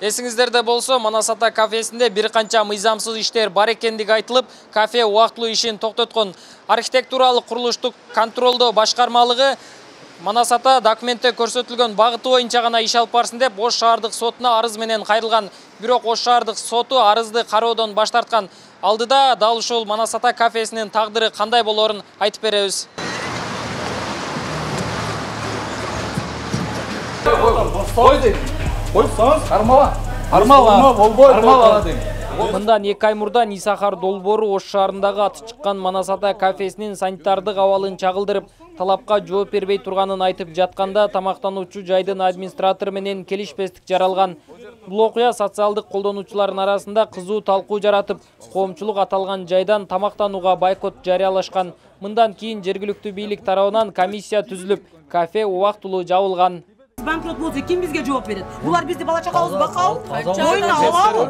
Эсиңиздерде болсо, Манасата кафесинде бир канча мыйзамсыз иштер бар экендиги айтылып, кафе убактылуу ишин токтоткон. Архитектуралык курулуштук контролдоо башкармалыгы Манасата документте көрсөтүлгөн багыты боюнча гана иш алып барсын деп Ош шаардык сотуна арыз менен кайрылган. Бирок Ош шаардык соту арызды кароодон баш тарткан. Алдыда дал ушул Манасата кафесинин тагдыры кандай болорун айтып беребиз. Мындан 2 ай мурда Нисахар долбоору Ош шаарындагы аты чыккан Манасата кафесинин санитардык абалын чагылдырып, талапка жооп бербей турганын айтып жатканда тамактануучу жайдын администратору менен келишпестик жаралган. Бул окуя социалдык колдонуучулардын арасында кызуу талкуу жаратып, коомчулук аталган жайдан тамактанууга бойкот жарыялашкан. Мындан кийин жергиликтүү бийлик тарабынан комиссия түзүлүп, кафе убактылуу жабылган. Банкрот болса ким бизге жооп берет? Булар бизди бала чакабызды бакабы, мойнуна алабы,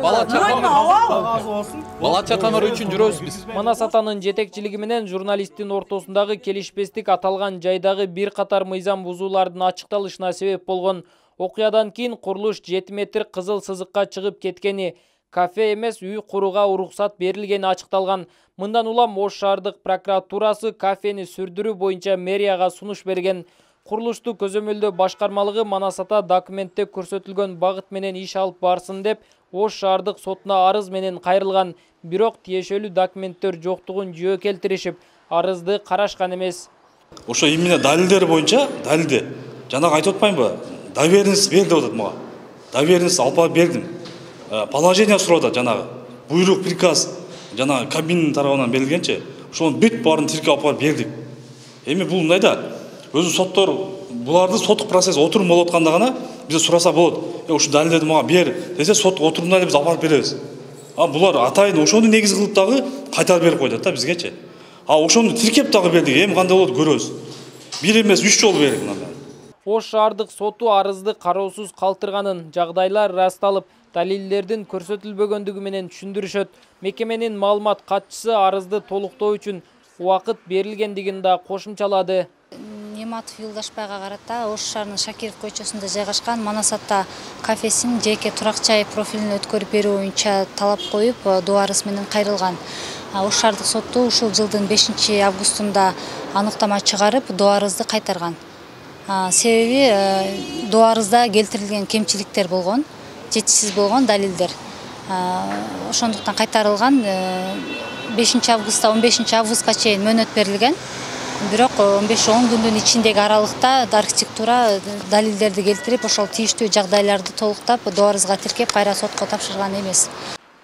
бала чакалар үчүн жүрөбүз биз. Манасатанын жетекчилиги менен журналисттин ортосундагы келишпестик аталган жайдагы бир катар мыйзам бузуулардын ачыкталышына себеп болгон. Окуядан кийин курулуш 7 метр кызыл сызыкка чыгып кеткени, кафе эмес үй курууга уруксат берилгени ачыкталган. Мындан улам Ош шаардык прокуратурасы кафени сүрдүрүү боюнча мэрияга сунуш берген. Курулушту көзөмөлдөө башкармалыгы Манасата документте көрсөтүлгөн багыт менен иш алып барсын деп Ош шаардык сотуна арыз менен кайрылган. Бирок тиешелүү документтер жоктугун жөө келтиришип, арызды карашкан эмес. Ошо именно далилдер боюнча, далилде жанагы айтып атпаймынбы? Доверенность бер деп атат мага. Доверенность алып бердим. Положение сурап атат жанагы. Буйрук, приказ жанагы кабинанын тарабынан берилгенче, ошонун бүт баарын тиркеп алып бердик. Эми бул мындай да өзү соттор буларды соттук процесс отурум болуп атканда гана бизде сураса болот. Ушу далилдерди мага бер десе сот отурумда эле биз алып беребиз. Булар атайын ошону негиз кылып дагы кайтарып берип койдут да бизгечи. Ошону тиркеп дагы бердик. Эми кандай болот көрөбүз. Бир эмес 3 жолу бердик мындан. Ош шаардык соту арызды кароосуз калтырганын, жагдайлар ырасталып, далилдердин көрсөтүлбөгөндүгү менен түшүндүрүшөт. Мекеменин маалымат катчысы арызды толуктоо үчүн убакыт берилгендигин да кошумчалады. Нематов Юлдашбайга карата Ош шаарынын Шакиров көчөсүндө жайгашкан Манасата кафесинин жеке турак жай профилин өткөрүп берүү боюнча талап коюп, доо арыз менен кайрылган. Ош шаардык соту ушул жылдын 5 августунда аныктама чыгарып, доо арызды кайтарган. Себеби доо арызда келтирилген кемчиликтер болгон, жетишсиз болгон далилдер. Ошондуктан кайтарылган. 5 августта 15 августка чейин мөөнөт берилген. Бирок 15-10 күндүн ичиндеги аралыкта архитектура далилдерди келтирип, ошол тийиштүү жагдайларды толуктап, доо арызга тиркеп, кайра сотко тапшырган эмес.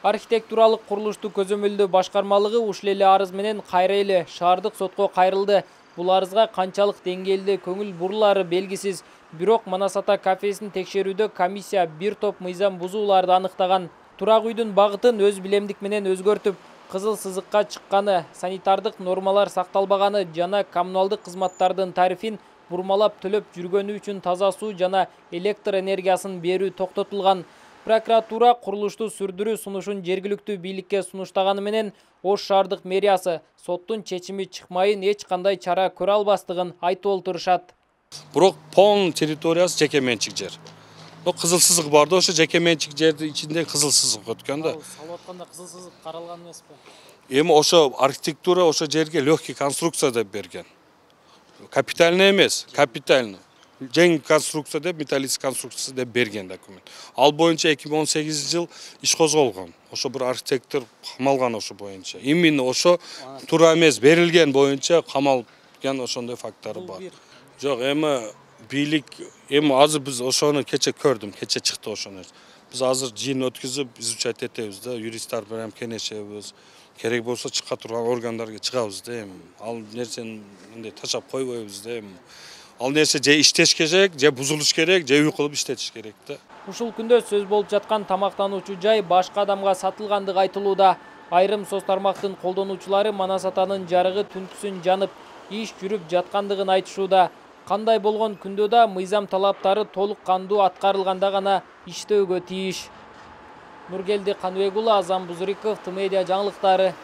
Архитектуралык курулушту көзөмөлдөө башкармалыгы ушул эле арыз менен кайра эле шаардык сотко кайрылды. Бул арызга канчалык деңгээлде көңүл бурулары белгисиз. Бирок Манасата кафесин текшерүүдө комиссия бир топ мыйзам бузууларды аныктаган. Турак үйдүн багытын өз билемдик менен өзгөртүп, кызыл сызыкка чыкканы, санитардык нормалар сакталбаганы жана коммуналдык кызматтардын тарифин бурмалап төлөп жүргөнү үчүн таза суу жана электр энергиясын берүү токтотулган. Прокуратура курулушту сүрдүрүү сунушун жергиликтүү бийликке сунуштаганы менен Ош шаардык мэриясы соттун чечими чыкмайын эч кандай чара көрө албастыгын айтып олтурушат. Бирок полный территориясы жеке менчик жер. Кызыл сызык бар да, ошо жеке менчик жердин ичинде кызыл сызык өткөн да. Салып атканда кызыл сызык каралган эмеспи? Эми ошо архитектура ошо жерге легкий конструкция деп берген. Капитальный эмес, капитальный. Жеңил конструкция деп, металлический конструкция деп берген документ. Ал боюнча 2018 жыл иш козголгон. Ошо бир архитектор камалган ошо боюнча. Именно ошо туура эмес берилген боюнча камалган ошондой факттары бар. Жок, эми бийлик азыр биз ошону кече көрдүм, кече чыкты ошону. Биз азыр жыйын өткүзүп изучать этебиз да, юристтер менен кеңешебиз. Керек болсо чыга турган органдарга чыгабыз да эми. Ал нерсени мындай ташап койбойбуз да эми. Ал нерсе же иштеш керек, же бузулуш керек, же үй кылып иштетиш керек да. Ушул күндө сөз болуп жаткан тамактануучу жай башка адамга сатылгандыгы айтылууда. Айрым соц тармактын колдонуучулары Манасатанын жарыгы түнкүсүн жанып, иш жүрүп жаткандыгын айтышууда. Кандай болгон күндө да мыйзам талаптары толук кандуу аткарылганда гана иштөөгө тийиш. Нургелди Каныбек уулу, Азам Бузуриков, Тмедиа жаңылыктары.